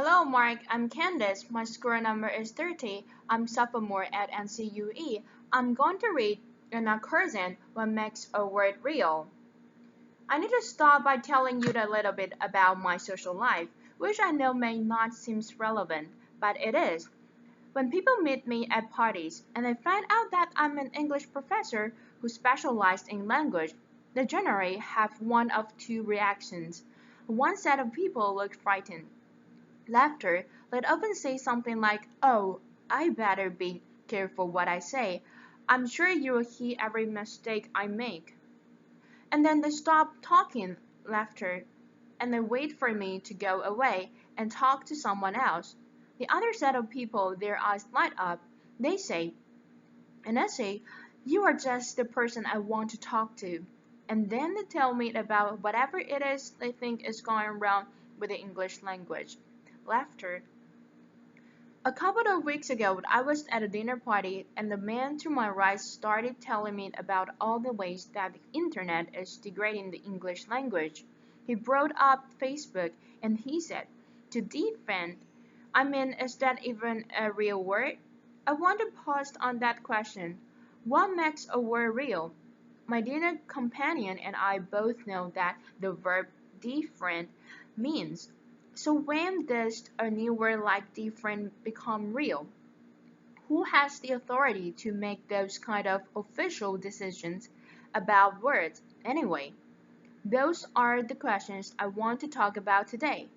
Hello, Mark. I'm Candice. My score number is 30. I'm sophomore at NCUE. I'm going to read in a Curzan what makes a word real. I need to start by telling you a little bit about my social life, which I know may not seem relevant, but it is. When people meet me at parties and they find out that I'm an English professor who specialized in language, they generally have one of two reactions. One set of people look frightened. Laughter, let often say something like, "Oh, I better be careful what I say. I'm sure you'll hear every mistake I make." And then they stop talking, laughter, and they wait for me to go away and talk to someone else. The other set of people, their eyes light up. They say, and I say, "You are just the person I want to talk to." And then they tell me about whatever it is they think is going wrong with the English language. Laughter. A couple of weeks ago, I was at a dinner party, and the man to my right started telling me about all the ways that the internet is degrading the English language. He brought up Facebook, and he said, "To defend, I mean, is that even a real word?" I want to pause on that question. What makes a word real? My dinner companion and I both know that the verb defriend means. So when does a new word like defriend become real? Who has the authority to make those kind of official decisions about words anyway? Those are the questions I want to talk about today.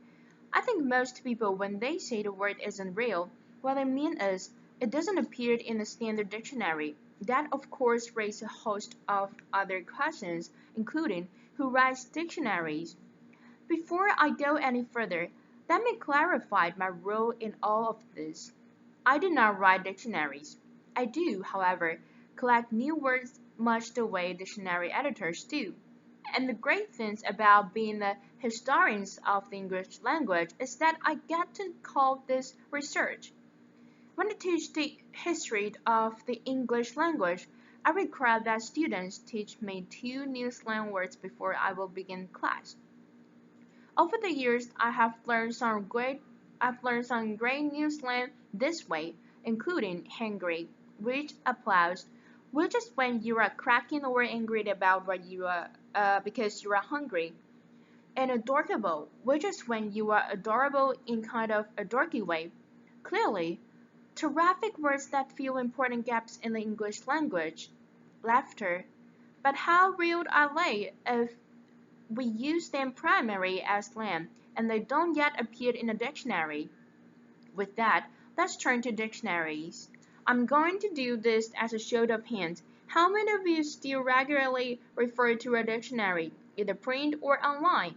I think most people, when they say the word isn't real, what they mean is it doesn't appear in the standard dictionary. That, of course, raises a host of other questions, including who writes dictionaries. Before I go any further, let me clarify my role in all of this. I do not write dictionaries. I do, however, collect new words much the way dictionary editors do. And the great thing about being the historians of the English language is that I get to call this research. When I teach the history of the English language, I require that students teach me two new slang words before I will begin class. Over the years, I've learned some great new slang this way, including hangry, which applies, which is when you are cracking or angry about what you are because you are hungry, and adorable, which is when you are adorable in kind of a dorky way. Clearly, terrific words that fill important gaps in the English language. Laughter. But how real are they if we use them primarily as slang, and they don't yet appear in a dictionary? With that, let's turn to dictionaries. I'm going to do this as a show of hands. How many of you still regularly refer to a dictionary, either print or online?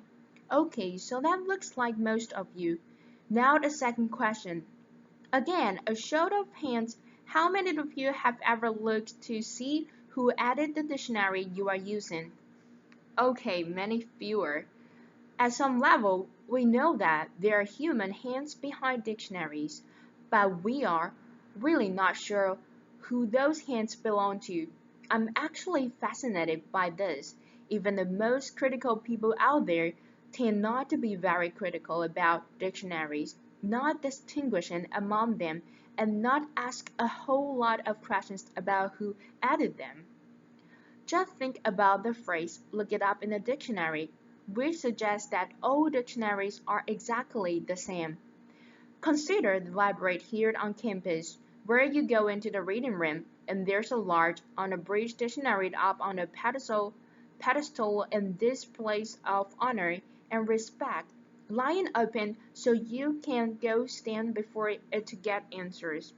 Okay, so that looks like most of you. Now the second question. Again, a show of hands, how many of you have ever looked to see who added the dictionary you are using? Okay, many fewer. At some level, we know that there are human hands behind dictionaries, but we are really not sure who those hands belong to. I'm actually fascinated by this. Even the most critical people out there tend not to be very critical about dictionaries, not distinguishing among them, and not ask a whole lot of questions about who added them. Just think about the phrase "look it up in a dictionary," which suggests that all dictionaries are exactly the same. Consider the library here on campus, where you go into the reading room and there's a large, unabridged dictionary up on a pedestal in this place of honor and respect, lying open so you can go stand before it to get answers.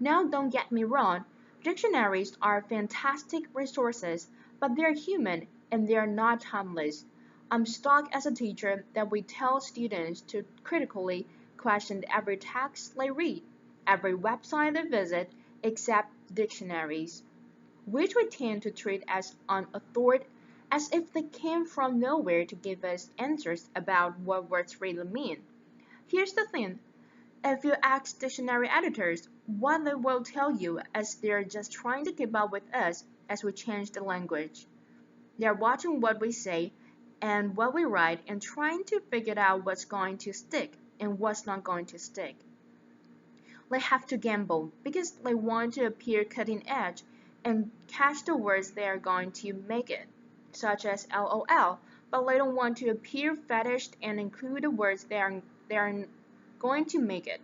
Now don't get me wrong, dictionaries are fantastic resources, but they're human and they're not harmless. I'm stuck as a teacher that we tell students to critically question every text they read, every website they visit, except dictionaries, which we tend to treat as unauthoritative, as if they came from nowhere to give us answers about what words really mean. Here's the thing. If you ask dictionary editors, what they will tell you is they're just trying to keep up with us as we change the language. They're watching what we say and what we write and trying to figure out what's going to stick. and what's not going to stick. They have to gamble because they want to appear cutting edge and catch the words they are going to make it, such as LOL, but they don't want to appear fetish and include the words they are going to make it.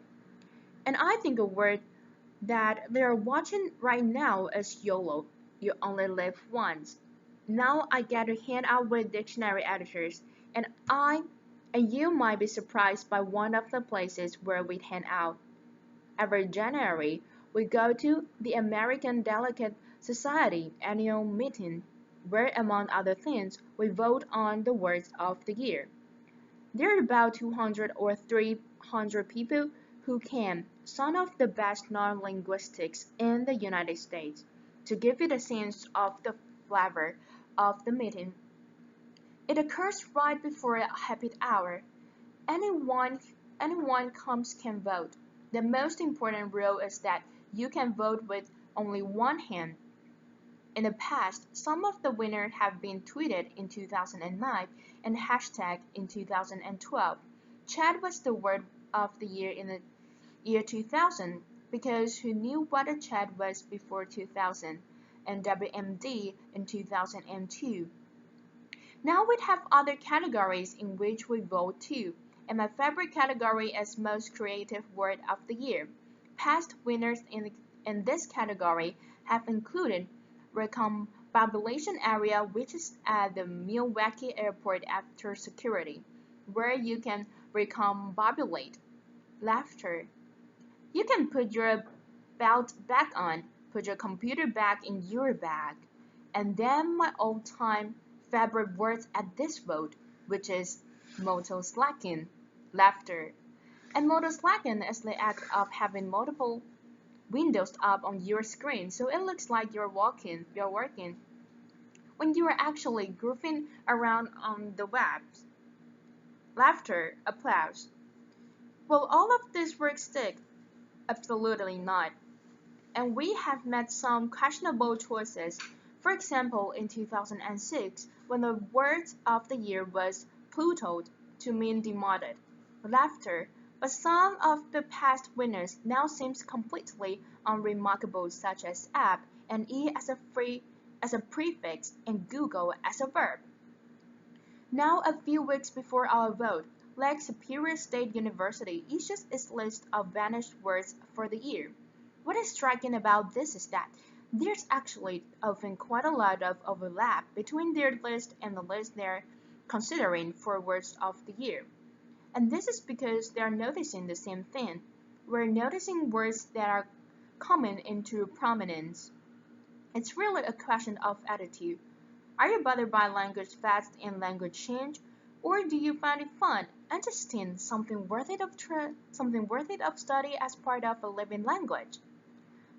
And I think a word that they are watching right now is YOLO. You only live once. Now I get to hang out with dictionary editors, and you might be surprised by one of the places where we hang out. Every January, we go to the American Delegate Society annual meeting, where among other things, we vote on the words of the year. There are about 200 or 300 people who came, some of the best non-linguistics in the United States. To give you a sense of the flavor of the meeting, it occurs right before a happy hour. Anyone anyone comes can vote. The most important rule is that you can vote with only one hand. In the past, some of the winners have been tweeted in 2009 and hashtagged in 2012. Chat was the word of the year in the year 2000 because who knew what a chat was before 2000 and WMD in 2002. Now we have other categories in which we vote too, and my favorite category is Most Creative Word of the Year. Past winners in this category have included Recombobulation Area, which is at the Milwaukee Airport after security, where you can recombobulate. Laughter. You can put your belt back on, put your computer back in your bag. And then my all-time favorite words at this vote, which is motoslacking, laughter. And motoslacking is the act of having multiple windows up on your screen so it looks like you're working, when you are actually goofing around on the web. Laughter, applause. Will all of this work stick? Absolutely not. And we have made some questionable choices. For example, in 2006, when the word of the year was Plutoed to mean demoted, laughter, but some of the past winners now seems completely unremarkable, such as app and e as a prefix and Google as a verb. Now, a few weeks before our vote, Lake Superior State University issues its list of vanished words for the year. What is striking about this is that there's actually often quite a lot of overlap between their list and the list they're considering for words of the year. And this is because they are noticing the same thing. We're noticing words that are coming into prominence. It's really a question of attitude. Are you bothered by language fads and language change, or do you find it fun, interesting, something worthy of study as part of a living language?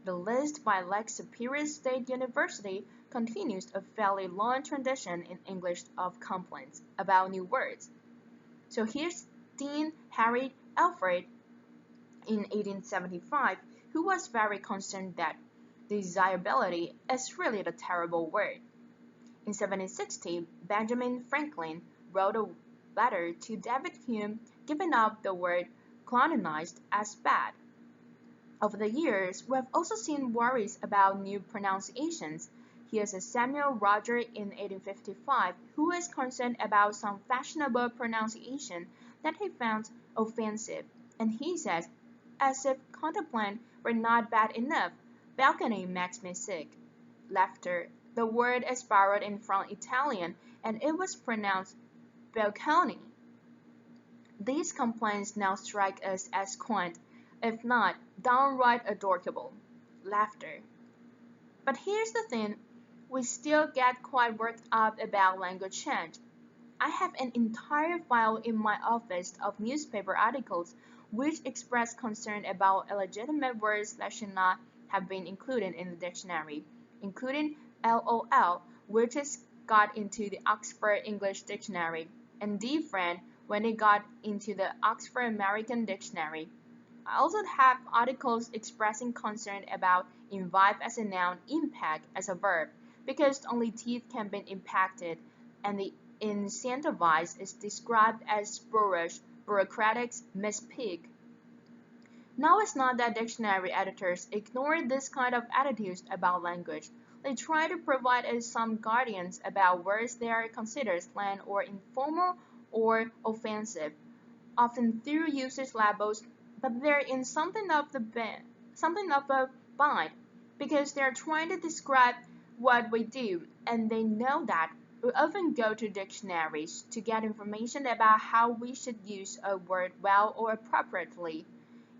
The list by Lake Superior State University continues a fairly long tradition in English of complaints about new words. So here's Dean Harry Alfred in 1875, who was very concerned that desirability is really a terrible word. In 1760, Benjamin Franklin wrote a letter to David Hume giving up the word colonized as bad. Over the years, we have also seen worries about new pronunciations. Here's a Samuel Roger in 1855 who is concerned about some fashionable pronunciation that he found offensive, and he says, as if contemplating were not bad enough, balcony makes me sick. Laughter. The word is borrowed in from Italian, and it was pronounced balcony. These complaints now strike us as quaint, if not downright adorable. Laughter. But here's the thing, we still get quite worked up about language change. I have an entire file in my office of newspaper articles which express concern about illegitimate words that should not have been included in the dictionary, including LOL, which has got into the Oxford English Dictionary, and DFriend when it got into the Oxford American Dictionary. I also have articles expressing concern about imbibe as a noun, impact as a verb, because only teeth can be impacted, and the incentivize is described as boorish, bureaucrats misspeak. Now it's not that dictionary editors ignore this kind of attitudes about language. They try to provide us some guidance about words they are considered slang or informal or offensive, often through usage labels, but they're in something of a bind because they're trying to describe what we do, and they know that we often go to dictionaries to get information about how we should use a word well or appropriately.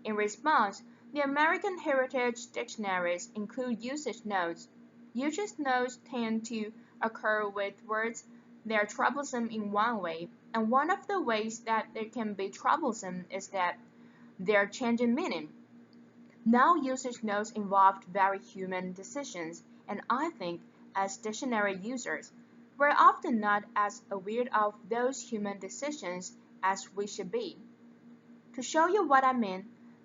In response, the American Heritage Dictionaries include usage notes. Usage notes tend to occur with words that are troublesome in one way, and one of the ways that they can be troublesome is that they're changing meaning. Now usage notes involve very human decisions, and I think as dictionary users, we're often not as aware of those human decisions as we should be. To show you what I mean,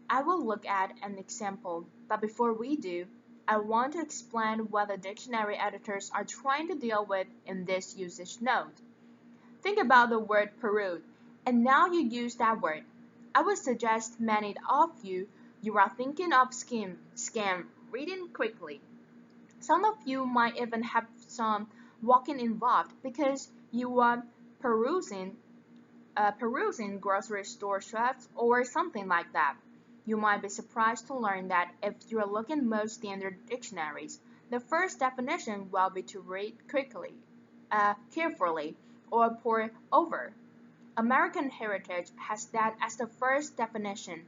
I will look at an example, but before we do, I want to explain what the dictionary editors are trying to deal with in this usage note. Think about the word peruse, and now you use that word. I would suggest many of you are thinking of scam, reading quickly. Some of you might even have some walking involved because you are perusing perusing grocery store shelves or something like that. You might be surprised to learn that if you are looking most standard dictionaries, the first definition will be to read quickly, carefully, or pour over. American Heritage has that as the first definition.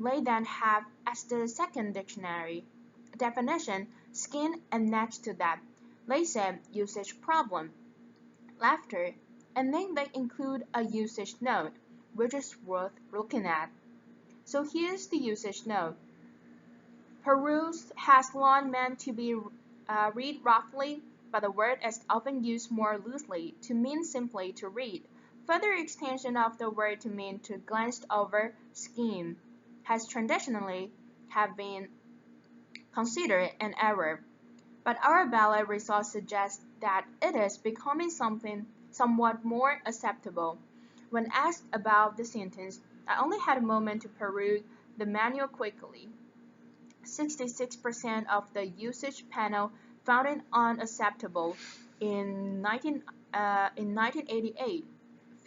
They then have as the second dictionary definition skin, and next to that, they say usage problem, laughter, and then they include a usage note, which is worth looking at. So here's the usage note. Peruse has long meant to be read roughly, but the word is often used more loosely to mean simply to read. Further extension of the word to mean to glance over, skim, has traditionally have been considered an error, but our ballot results suggest that it is becoming something somewhat more acceptable. When asked about the sentence, I only had a moment to peruse the manual quickly. 66% of the usage panel found it unacceptable in 1988,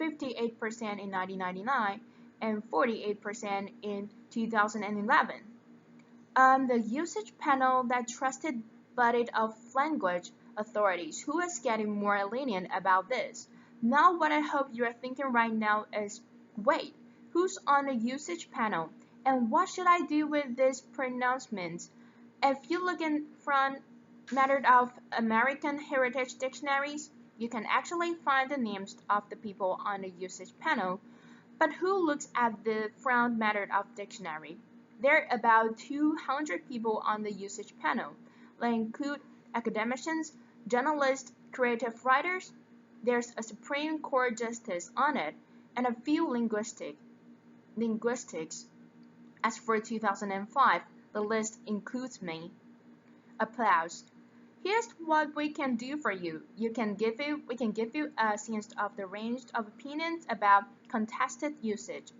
58% in 1999, and 48% in 2011. The usage panel that trusted bodied of language authorities who is getting more lenient about this. Now what I hope you are thinking right now is, wait, who's on the usage panel? And what should I do with these pronouncements? If you look in front method of American Heritage Dictionaries, you can actually find the names of the people on the usage panel. But who looks at the front method of dictionary? There are about 200 people on the usage panel. They include academicians, journalists, creative writers. There's a Supreme Court justice on it, and a few linguistics. As for 2005, the list includes me. Applause. Here's what we can do for you. We can give you a sense of the range of opinions about contested usage.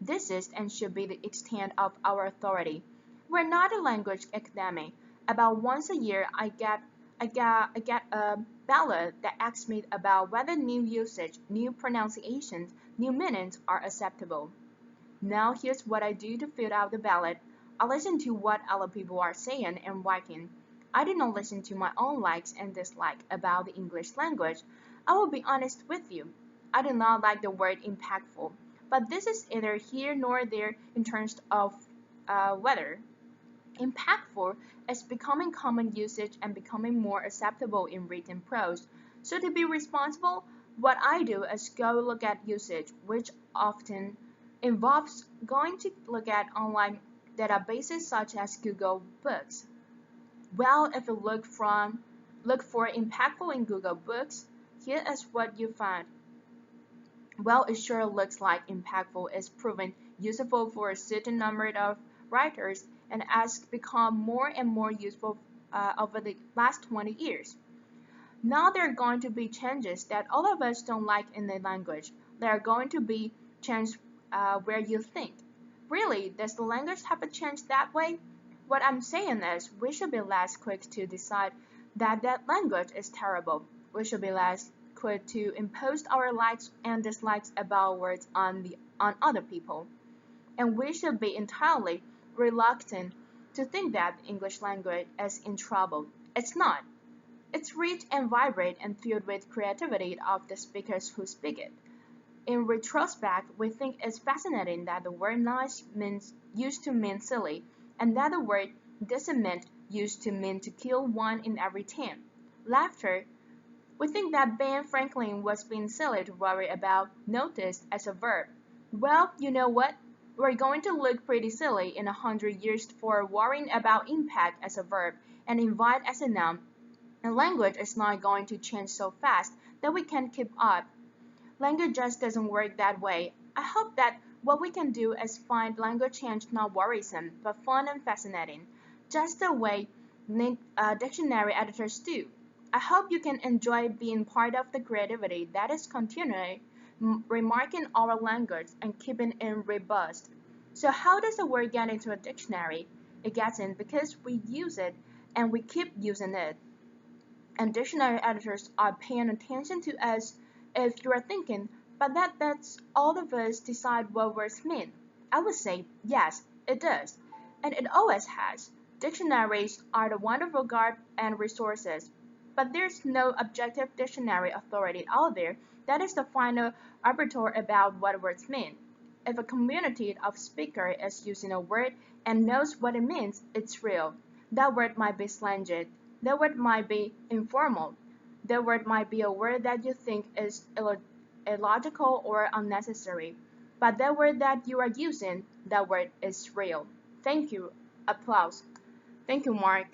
This is and should be the extent of our authority. We're not a language academy. About once a year, I get a ballot that asks me about whether new usage, new pronunciations, new meanings are acceptable. Now here's what I do to fill out the ballot. I listen to what other people are saying and writing. I do not listen to my own likes and dislikes about the English language. I will be honest with you. I do not like the word impactful, but this is neither here nor there in terms of whether. Impactful is becoming common usage and becoming more acceptable in written prose. So to be responsible, what I do is go look at usage, which often involves going to look at online databases such as Google Books. Well, if you look for impactful in Google Books, here is what you find. Well, it sure looks like impactful is proven useful for a certain number of writers and has become more and more useful over the last 20 years. Now there are going to be changes that all of us don't like in the language. There are going to be changes where you think. Really, does the language have to change that way? What I'm saying is, we should be less quick to decide that that language is terrible. We should be less quick to impose our likes and dislikes about words on other people. And we should be entirely reluctant to think that the English language is in trouble. It's not. It's rich and vibrant and filled with creativity of the speakers who speak it. In retrospect, we think it's fascinating that the word nice used to mean silly, and that the word deciment used to mean to kill 1 in every 10. Laughter, we think that Ben Franklin was being silly to worry about noticed as a verb. Well, you know what? We're going to look pretty silly in 100 years for worrying about impact as a verb and invite as a noun, and language is not going to change so fast that we can't keep up. Language just doesn't work that way. I hope that what we can do is find language change not worrisome, but fun and fascinating, just the way dictionary editors do. I hope you can enjoy being part of the creativity that is continually remarking our language and keeping it robust. So how does a word get into a dictionary? It gets in because we use it and we keep using it. And dictionary editors are paying attention to us. If you are thinking, but that's all of us decide what words mean. I would say, yes, it does. And it always has. Dictionaries are the wonderful guide and resources. But there's no objective dictionary authority out there that is the final arbiter about what words mean. If a community of speakers is using a word and knows what it means, it's real. That word might be slanged. That word might be informal. That word might be a word that you think is illogical or unnecessary. But that word that you are using, that word is real. Thank you. Applause. Thank you, Mark.